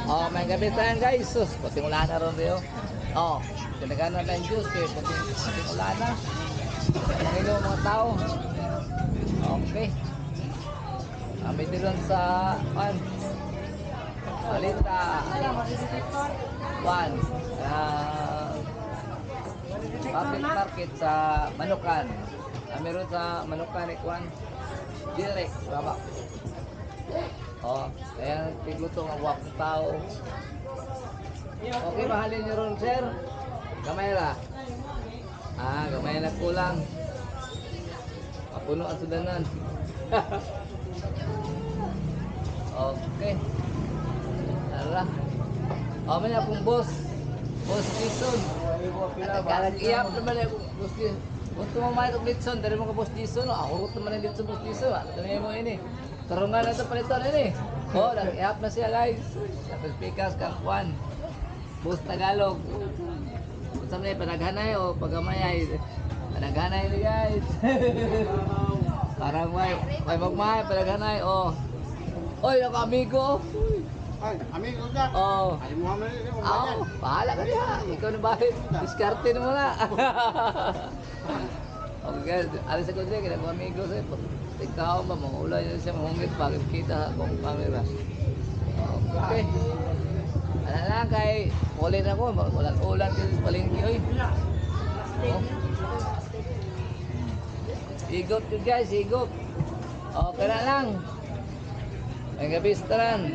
Oh, may gabi tayo guys. Sus, puting ulan na ron rin. Oh, tinagaan na tayong juice. Puting ulan na. Pangilo mga tao. Okay. Kami din sa Alita. Public market sa Manukan. Meron sa Manukan ikwan. Direct, baba. Oh, kaya tigluto ang wapong tao. Okay, mahalin nyo ron, sir. Gamay la. Gamay na kulang. Mapuno ang sudanan. Okay. Tara. May na pong boss. Boss Jason. Nagkalag-iyap naman ako, boss Jason. Gusto mo man itong Litson, dari mo ka boss Jason. Ako gusto naman yung Litson, boss Jason. Dami mo ini. Tarungan na ito palitan ini. Nag-iyap na siya guys. Tapos pikas kang Juan. Boss Tagalog. Gusto mo na panaghanay o pagamayay. Panaghanay ni guys. Parang may magmahay, panaghanay o. Oy, amigo. Ay, amigo ka? Oo. Ay, Muhammad rin. Bahala ka niya. Ikaw na bahit. Diskarte na mo na. Okay guys, alis ako dyan. Kaya mga amigo sa'yo. Ikaw ba, maulay na siya. Mahungit pa. Kita akong camera. Okay. Ano lang kay Pauline ako. Ulan kasi sa palengke. Oy. Igot yun guys, igot. Okay na lang. May gabi sa taran.